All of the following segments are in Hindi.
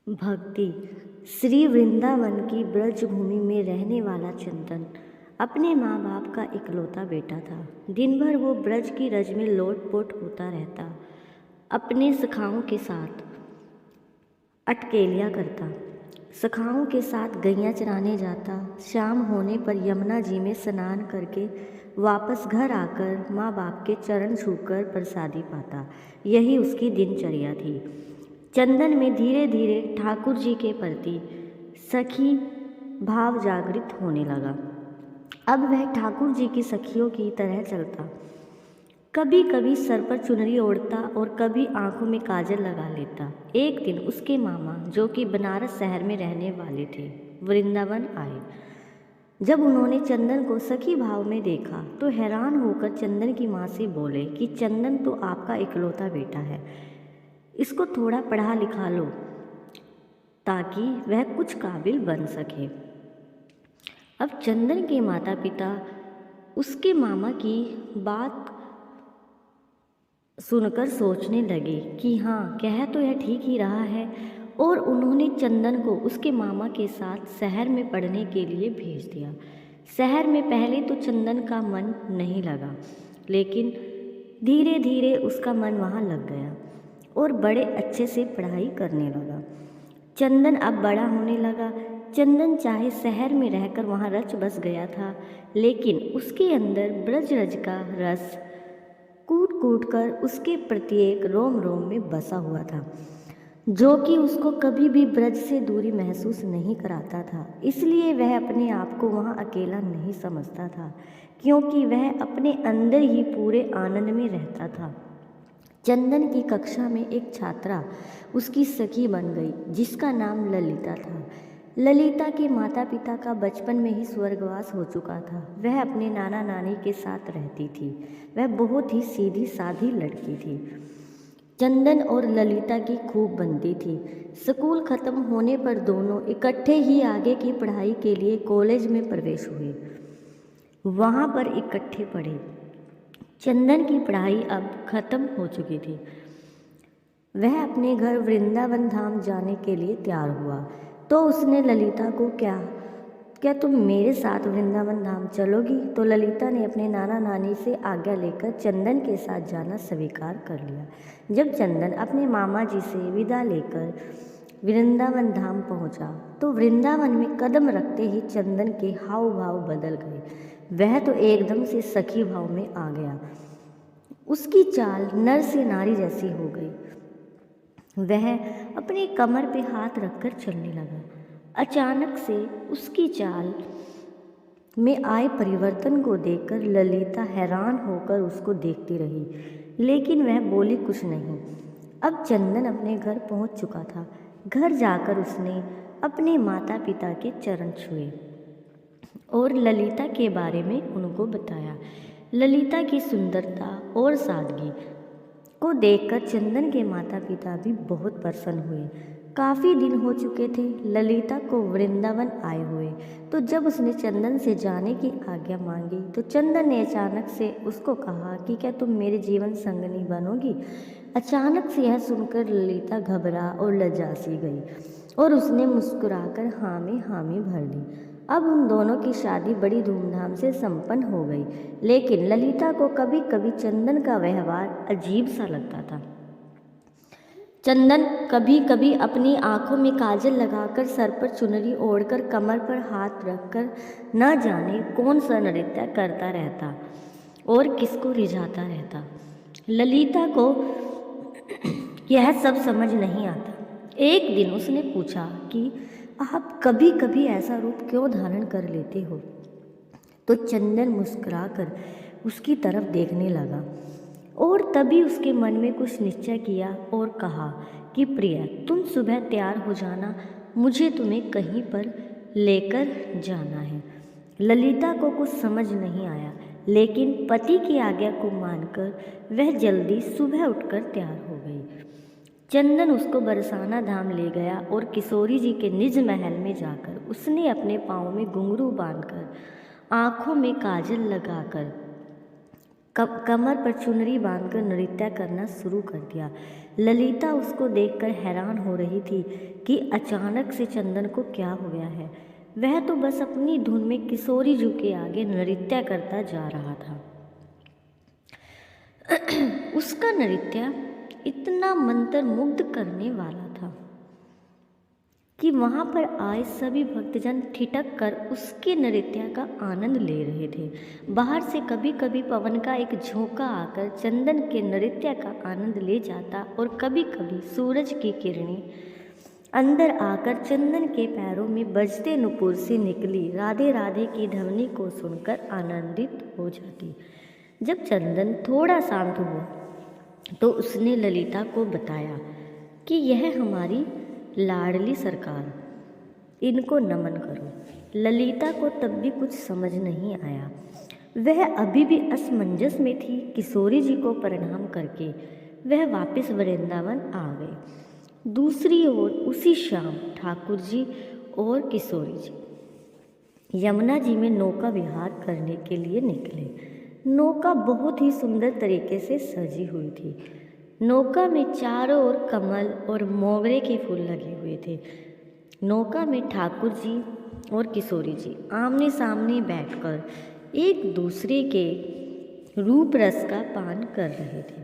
भक्ति। श्री वृंदावन की ब्रज भूमि में रहने वाला चंदन अपने माँ बाप का इकलौता बेटा था। दिन भर वो ब्रज की रज में लोट-पोट होता रहता, अपने सखाओं के साथ अटकेलियाँ करता, सखाओं के साथ गैया चराने जाता। शाम होने पर यमुना जी में स्नान करके वापस घर आकर माँ बाप के चरण छूकर प्रसादी पाता। यही उसकी दिनचर्या थी। चंदन में धीरे धीरे ठाकुर जी के प्रति सखी भाव जागृत होने लगा। अब वह ठाकुर जी की सखियों की तरह चलता, कभी कभी सर पर चुनरी ओढ़ता और कभी आंखों में काजल लगा लेता। एक दिन उसके मामा, जो कि बनारस शहर में रहने वाले थे, वृंदावन आए। जब उन्होंने चंदन को सखी भाव में देखा तो हैरान होकर चंदन की माँ से बोले कि चंदन तो आपका इकलौता बेटा है, इसको थोड़ा पढ़ा लिखा लो ताकि वह कुछ काबिल बन सके। अब चंदन के माता पिता उसके मामा की बात सुनकर सोचने लगे कि हाँ, कह तो यह ठीक ही रहा है, और उन्होंने चंदन को उसके मामा के साथ शहर में पढ़ने के लिए भेज दिया। शहर में पहले तो चंदन का मन नहीं लगा, लेकिन धीरे धीरे उसका मन वहाँ लग गया और बड़े अच्छे से पढ़ाई करने लगा। चंदन अब बड़ा होने लगा। चंदन चाहे शहर में रहकर वहाँ रच बस गया था, लेकिन उसके अंदर ब्रज रज का रस कूट कूट कर उसके प्रत्येक रोम रोम में बसा हुआ था, जो कि उसको कभी भी ब्रज से दूरी महसूस नहीं कराता था। इसलिए वह अपने आप को वहाँ अकेला नहीं समझता था, क्योंकि वह अपने अंदर ही पूरे आनंद में रहता था। चंदन की कक्षा में एक छात्रा उसकी सखी बन गई, जिसका नाम ललिता था। ललिता के माता पिता का बचपन में ही स्वर्गवास हो चुका था। वह अपने नाना नानी के साथ रहती थी। वह बहुत ही सीधी साधी लड़की थी। चंदन और ललिता की खूब बनती थी। स्कूल खत्म होने पर दोनों इकट्ठे ही आगे की पढ़ाई के लिए कॉलेज में प्रवेश हुए। वहाँ पर इकट्ठे पढ़े। चंदन की पढ़ाई अब खत्म हो चुकी थी। वह अपने घर वृंदावन धाम जाने के लिए तैयार हुआ तो उसने ललिता को क्या तुम मेरे साथ वृंदावन धाम चलोगी? तो ललिता ने अपने नाना नानी से आज्ञा लेकर चंदन के साथ जाना स्वीकार कर लिया। जब चंदन अपने मामा जी से विदा लेकर वृंदावन धाम पहुंचा तो वृंदावन में कदम रखते ही चंदन के हाव भाव बदल गए। वह तो एकदम से सखी भाव में आ गया। उसकी चाल नर से नारी जैसी हो गई। वह अपनी कमर पे हाथ रखकर चलने लगा। अचानक से उसकी चाल में आए परिवर्तन को देखकर ललिता हैरान होकर उसको देखती रही, लेकिन वह बोली कुछ नहीं। अब चंदन अपने घर पहुंच चुका था। घर जाकर उसने अपने माता पिता के चरण छुए और ललिता के बारे में उनको बताया। ललिता की सुंदरता और सादगी को देखकर चंदन के माता पिता भी बहुत प्रसन्न हुए। काफ़ी दिन हो चुके थे ललिता को वृंदावन आए हुए, तो जब उसने चंदन से जाने की आज्ञा मांगी तो चंदन ने अचानक से उसको कहा कि क्या तुम मेरे जीवन संगनी बनोगी? अचानक से यह सुनकर ललिता घबरा और लज्जा सी गई और उसने मुस्कुराकर हाँ में हामी भर दी। अब उन दोनों की शादी बड़ी धूमधाम से संपन्न हो गई, लेकिन ललिता को कभी कभी चंदन का व्यवहार अजीब सा लगता था। चंदन कभी कभी अपनी आंखों में काजल लगाकर, सर पर चुनरी ओढ़कर, कमर पर हाथ रखकर न जाने कौन सा नृत्य करता रहता और किसको रिझाता रहता। ललिता को यह सब समझ नहीं आता। एक दिन उसने पूछा कि आप कभी कभी ऐसा रूप क्यों धारण कर लेते हो? तो चंदन मुस्कुराकर उसकी तरफ देखने लगा और तभी उसके मन में कुछ निश्चय किया और कहा कि प्रिया, तुम सुबह तैयार हो जाना, मुझे तुम्हें कहीं पर लेकर जाना है। ललिता को कुछ समझ नहीं आया, लेकिन पति की आज्ञा को मानकर वह जल्दी सुबह उठकर तैयार हो गई। चंदन उसको बरसाना धाम ले गया और किशोरी जी के निज महल में जाकर उसने अपने पाँव में घुंघरू बांधकर, आँखों में काजल लगाकर कमर पर चुनरी बांधकर नृत्य करना शुरू कर दिया। ललिता उसको देखकर हैरान हो रही थी कि अचानक से चंदन को क्या हो गया है। वह तो बस अपनी धुन में किशोरी जी के आगे नृत्य करता जा रहा था। उसका नृत्य इतना मंत्रमुग्ध करने वाला था कि वहाँ पर आए सभी भक्तजन ठिठक कर उसके नृत्य का आनंद ले रहे थे। बाहर से कभी कभी पवन का एक झोंका आकर चंदन के नृत्य का आनंद ले जाता और कभी कभी सूरज की किरणें अंदर आकर चंदन के पैरों में बजते नुपुर से निकली राधे राधे की ध्वनि को सुनकर आनंदित हो जाती। जब चंदन थोड़ा शांत हुआ तो उसने ललिता को बताया कि यह हमारी लाडली सरकार, इनको नमन करो। ललिता को तब भी कुछ समझ नहीं आया। वह अभी भी असमंजस में थी। किशोरी जी को प्रणाम करके वह वापस वृंदावन आ गए। दूसरी ओर उसी शाम ठाकुर जी और किशोरी जी यमुना जी में नौका विहार करने के लिए निकले। नौका बहुत ही सुंदर तरीके से सजी हुई थी। नौका में चारों ओर कमल और मोगरे के फूल लगे हुए थे। नौका में ठाकुर जी और किशोरी जी आमने सामने बैठकर एक दूसरे के रूप रस का पान कर रहे थे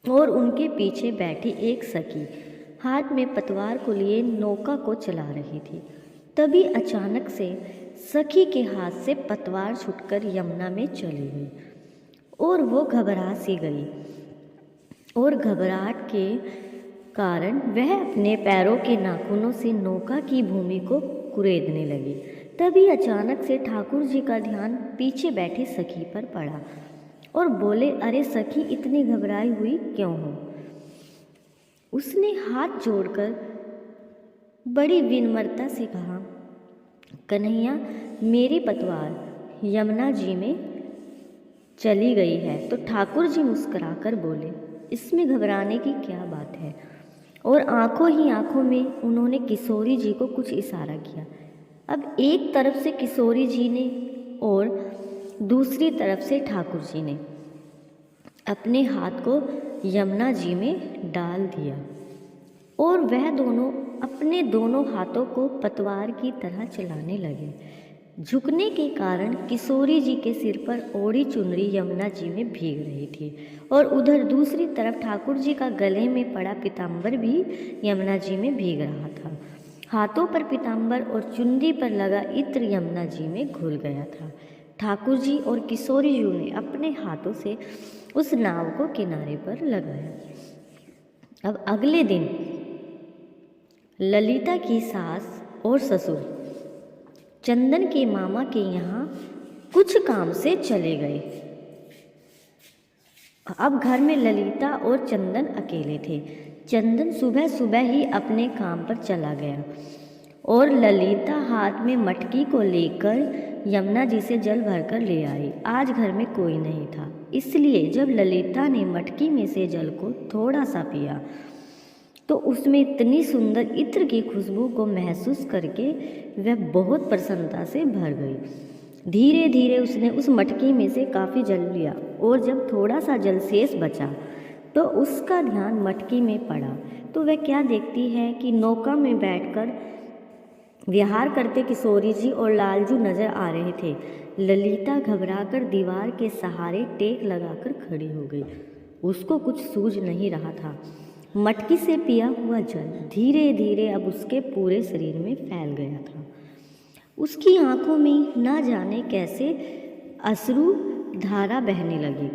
और उनके पीछे बैठी एक सखी हाथ में पतवार को लिए नौका को चला रही थी। तभी अचानक से सखी के हाथ से पतवार छूटकर यमुना में चली गई और वो घबरा सी गई और घबराहट के कारण वह अपने पैरों के नाखूनों से नौका की भूमि को कुरेदने लगी। तभी अचानक से ठाकुर जी का ध्यान पीछे बैठी सखी पर पड़ा और बोले, अरे सखी, इतनी घबराई हुई क्यों हो? उसने हाथ जोड़कर बड़ी विनम्रता से कहा, कन्हैया, मेरी पतवार यमुना जी में चली गई है। तो ठाकुर जी मुस्कुराकर बोले, इसमें घबराने की क्या बात है? और आंखों ही आंखों में उन्होंने किशोरी जी को कुछ इशारा किया। अब एक तरफ से किशोरी जी ने और दूसरी तरफ से ठाकुर जी ने अपने हाथ को यमुना जी में डाल दिया और वह दोनों अपने दोनों हाथों को पतवार की तरह चलाने लगे। झुकने के कारण किशोरी जी के सिर पर ओढ़ी चुनरी यमुना जी में भीग रही थी और उधर दूसरी तरफ ठाकुर जी का गले में पड़ा पीताम्बर भी यमुना जी में भीग रहा था। हाथों पर पीताम्बर और चुनरी पर लगा इत्र यमुना जी में घुल गया था। ठाकुर जी और किशोरी जी ने अपने हाथों से उस नाव को किनारे पर लगाया। अब अगले दिन ललिता की सास और ससुर चंदन के मामा के यहाँ कुछ काम से चले गए। अब घर में ललिता और चंदन अकेले थे। चंदन सुबह सुबह ही अपने काम पर चला गया और ललिता हाथ में मटकी को लेकर यमुना जी से जल भरकर ले आई। आज घर में कोई नहीं था, इसलिए जब ललिता ने मटकी में से जल को थोड़ा सा पिया तो उसमें इतनी सुंदर इत्र की खुशबू को महसूस करके वह बहुत प्रसन्नता से भर गई। धीरे धीरे उसने उस मटकी में से काफ़ी जल लिया और जब थोड़ा सा जल शेष बचा तो उसका ध्यान मटकी में पड़ा तो वह क्या देखती है कि नौका में बैठकर विहार करते किशोरी जी और लालजू नजर आ रहे थे। ललिता घबराकर दीवार के सहारे टेक लगाकर खड़ी हो गई। उसको कुछ सूझ नहीं रहा था। मटकी से पिया हुआ जल धीरे धीरे अब उसके पूरे शरीर में फैल गया था। उसकी आंखों में न जाने कैसे अश्रु धारा बहने लगी।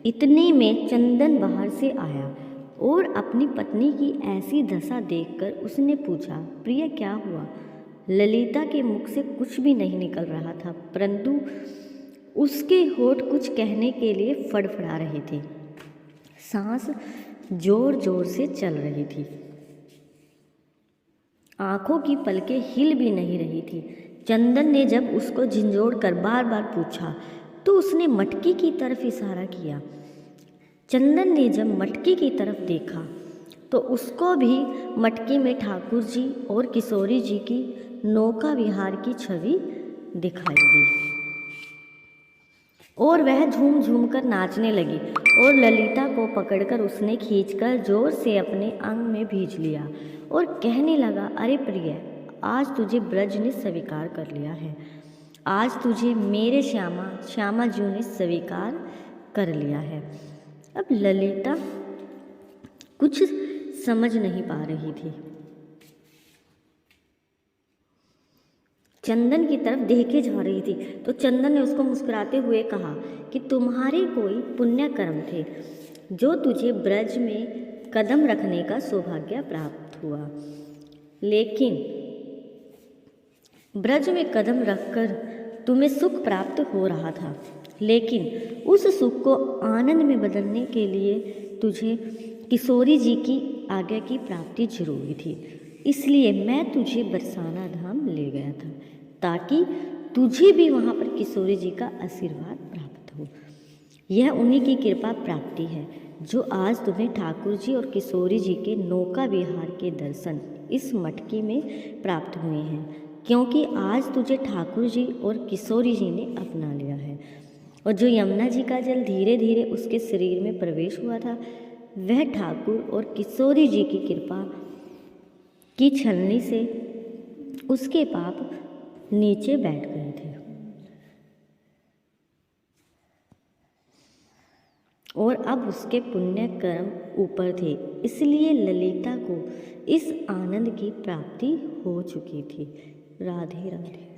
इतने में चंदन बाहर से आया और अपनी पत्नी की ऐसी दशा देखकर उसने पूछा, प्रिय क्या हुआ? ललिता के मुख से कुछ भी नहीं निकल रहा था, परंतु उसके होठ कुछ कहने के लिए फड़फड़ा रहे थे। सांस जोर जोर से चल रही थी। आंखों की पलकें हिल भी नहीं रही थी। चंदन ने जब उसको झिंझोड़ कर बार बार पूछा तो उसने मटकी की तरफ इशारा किया। चंदन ने जब मटकी की तरफ देखा तो उसको भी मटकी में ठाकुर जी और किशोरी जी की नौका विहार की छवि दिखाई दी। और वह झूम झूम कर नाचने लगी और ललिता को पकड़कर उसने खींचकर जोर से अपने अंग में भींच लिया और कहने लगा, अरे प्रिय, आज तुझे ब्रज ने स्वीकार कर लिया है। आज तुझे मेरे श्यामा जी ने स्वीकार कर लिया है। अब ललिता कुछ समझ नहीं पा रही थी। चंदन की तरफ देखे जा रही थी तो चंदन ने उसको मुस्कुराते हुए कहा कि तुम्हारे कोई पुण्य कर्म थे जो तुझे ब्रज में कदम रखने का सौभाग्य प्राप्त हुआ। लेकिन ब्रज में कदम रखकर तुम्हें सुख प्राप्त हो रहा था, लेकिन उस सुख को आनंद में बदलने के लिए तुझे किशोरी जी की आज्ञा की प्राप्ति जरूरी थी। इसलिए मैं तुझे बरसाना धाम ले गया था ताकि तुझे भी वहाँ पर किशोरी जी का आशीर्वाद प्राप्त हो। यह उन्हीं की कृपा प्राप्ति है जो आज तुम्हें ठाकुर जी और किशोरी जी के नौका विहार के दर्शन इस मटकी में प्राप्त हुए हैं, क्योंकि आज तुझे ठाकुर जी और किशोरी जी ने अपना लिया है। और जो यमुना जी का जल धीरे धीरे उसके शरीर में प्रवेश हुआ था, वह ठाकुर और किशोरी जी की कृपा की छलनी से उसके पाप नीचे बैठ गए थे और अब उसके पुण्य कर्म ऊपर थे। इसलिए ललिता को इस आनंद की प्राप्ति हो चुकी थी। राधे राधे।